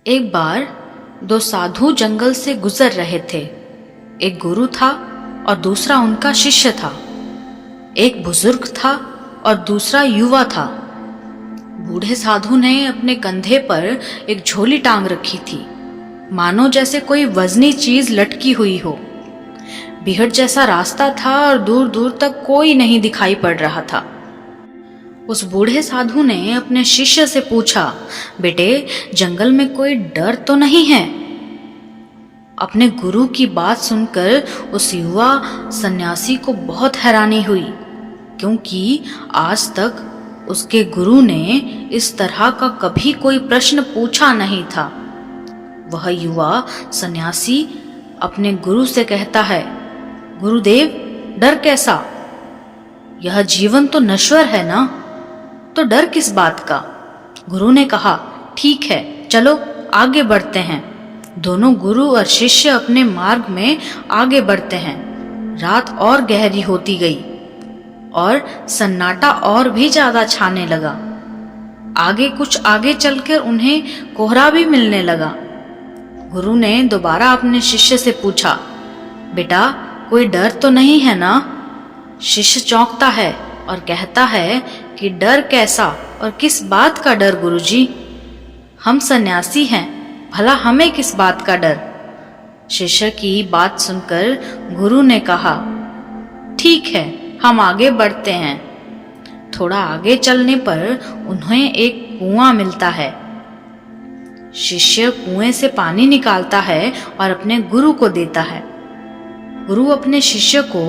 एक बार दो साधु जंगल से गुजर रहे थे। एक गुरु था और दूसरा उनका शिष्य था। एक बुजुर्ग था और दूसरा युवा था। बूढ़े साधु ने अपने कंधे पर एक झोली टांग रखी थी, मानो जैसे कोई वजनी चीज लटकी हुई हो। बीहड़ जैसा रास्ता था और दूर दूर तक कोई नहीं दिखाई पड़ रहा था। उस बूढ़े साधु ने अपने शिष्य से पूछा, बेटे, जंगल में कोई डर तो नहीं है? अपने गुरु की बात सुनकर उस युवा सन्यासी को बहुत हैरानी हुई, क्योंकि आज तक उसके गुरु ने इस तरह का कभी कोई प्रश्न पूछा नहीं था। वह युवा सन्यासी अपने गुरु से कहता है, गुरुदेव, डर कैसा? यह जीवन तो नश्वर है ना, तो डर किस बात का? गुरु ने कहा, ठीक है, चलो आगे बढ़ते हैं। दोनों गुरु और शिष्य अपने मार्ग में आगे बढ़ते हैं। रात और गहरी होती गई और सन्नाटा और भी ज्यादा छाने लगा। कुछ आगे चलकर उन्हें कोहरा भी मिलने लगा। गुरु ने दोबारा अपने शिष्य से पूछा, बेटा, कोई डर तो नहीं है ना? शिष्य चौंकता है और कहता है कि डर कैसा और किस बात का डर गुरुजी? हम सन्यासी हैं, भला हमें किस बात का डर? शिष्य की बात सुनकर गुरु ने कहा, ठीक है, हम आगे बढ़ते हैं। थोड़ा आगे चलने पर उन्हें एक कुआं मिलता है। शिष्य कुएं से पानी निकालता है और अपने गुरु को देता है। गुरु अपने शिष्य को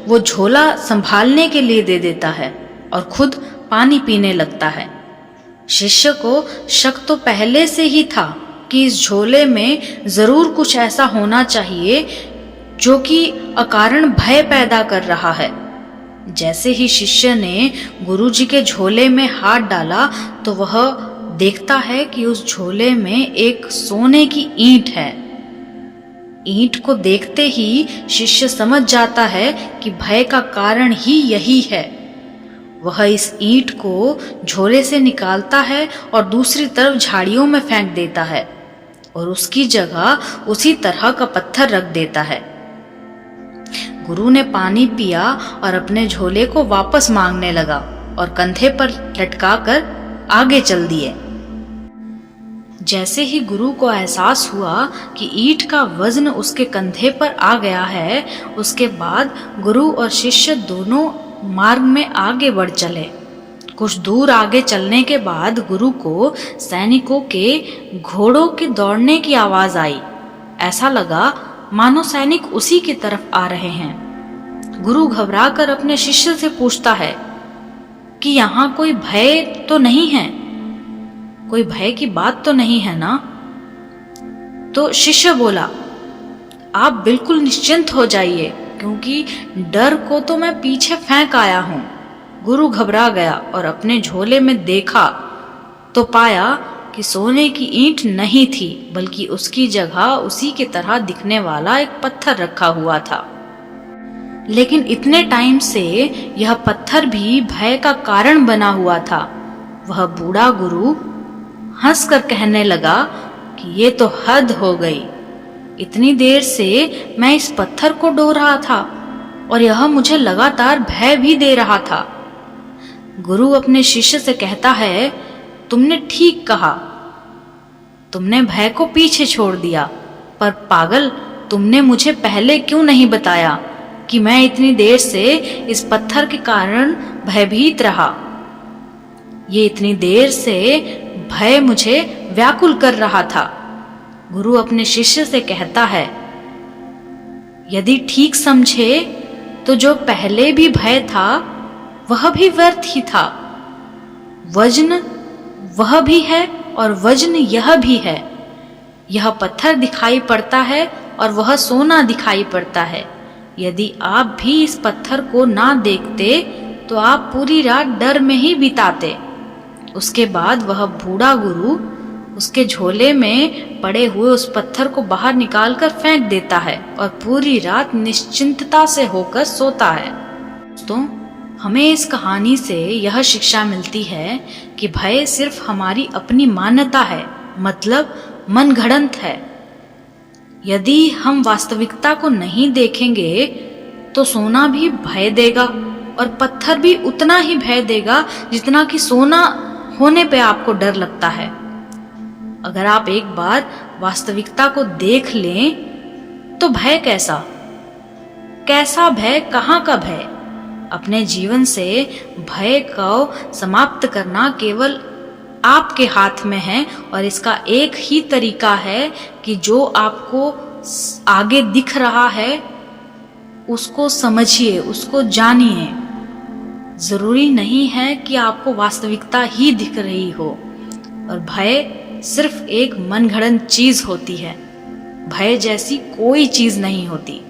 वो झोला संभालने के लिए दे देता है और खुद पानी पीने लगता है। शिष्य को शक तो पहले से ही था कि इस झोले में जरूर कुछ ऐसा होना चाहिए जो कि अकारण भय पैदा कर रहा है। जैसे ही शिष्य ने गुरुजी के झोले में हाथ डाला तो वह देखता है कि उस झोले में एक सोने की ईंट है। ईंट को देखते ही शिष्य समझ जाता है कि भय का कारण ही यही है। वह इस ईंट को झोले से निकालता है और दूसरी तरफ झाड़ियों में फेंक देता है और उसकी जगह उसी तरह का पत्थर रख देता है। गुरु ने पानी पिया और अपने झोले को वापस मांगने लगा और कंधे पर लटकाकर आगे चल दिए। जैसे ही गुरु को एहसास हुआ कि ईंट का वजन उसके कंधे पर आ गया है, उसके बाद गुरु और शिष्य दोनों मार्ग में आगे बढ़ चले। कुछ दूर आगे चलने के बाद गुरु को सैनिकों के घोड़ों के दौड़ने की आवाज आई। ऐसा लगा मानो सैनिक उसी की तरफ आ रहे हैं। गुरु घबराकर अपने शिष्य से पूछता है कि यहाँ कोई भय तो नहीं है? कोई भय की बात तो नहीं है ना? तो शिष्य बोला, आप बिल्कुल निश्चिंत हो जाइए, क्योंकि डर को तो मैं पीछे फेंक आया हूं। गुरु घबरा गया और अपने झोले में देखा तो पाया कि सोने की ईंट नहीं थी, बल्कि उसकी जगह उसी की तरह दिखने वाला एक पत्थर रखा हुआ था। लेकिन इतने टाइम से यह पत्थर भी भय का कारण बना हुआ था। वह बूढ़ा गुरु हंसकर कहने लगा कि ये तो हद हो गई। इतनी देर से मैं इस पत्थर को ढो रहा था और यह मुझे लगातार भय भी दे रहा था। गुरु अपने शिष्य से कहता है, तुमने ठीक कहा, तुमने भय को पीछे छोड़ दिया, पर पागल, तुमने मुझे पहले क्यों नहीं बताया कि मैं इतनी देर से इस पत्थर के कारण भयभीत रहा? ये इतनी देर से भय मुझे व्याकुल कर रहा था। गुरु अपने शिष्य से कहता है, यदि ठीक समझे तो जो पहले भी भय था वह भी व्यर्थ ही था। वजन वह भी है और वजन यह भी है। यह पत्थर दिखाई पड़ता है और वह सोना दिखाई पड़ता है। यदि आप भी इस पत्थर को ना देखते तो आप पूरी रात डर में ही बिताते। उसके बाद वह बूढ़ा गुरु उसके झोले में पड़े हुए उस पत्थर को बाहर निकालकर फेंक देता है और पूरी रात निश्चिंतता से होकर सोता है। दोस्तों, हमें इस कहानी से यह शिक्षा मिलती है कि भय सिर्फ हमारी अपनी मान्यता है, मतलब मनगढ़ंत है। यदि हम वास्तविकता को नहीं देखेंगे तो सोना भी भय देगा और पत्थर भी उतना ही भय देगा जितना कि सोना होने पे आपको डर लगता है। अगर आप एक बार वास्तविकता को देख लें तो भय कैसा भय, कहाँ का भय? अपने जीवन से भय को समाप्त करना केवल आपके हाथ में है और इसका एक ही तरीका है कि जो आपको आगे दिख रहा है उसको समझिए, उसको जानिए। जरूरी नहीं है कि आपको वास्तविकता ही दिख रही हो और भय सिर्फ एक मनगढ़ंत चीज होती है। भय जैसी कोई चीज नहीं होती।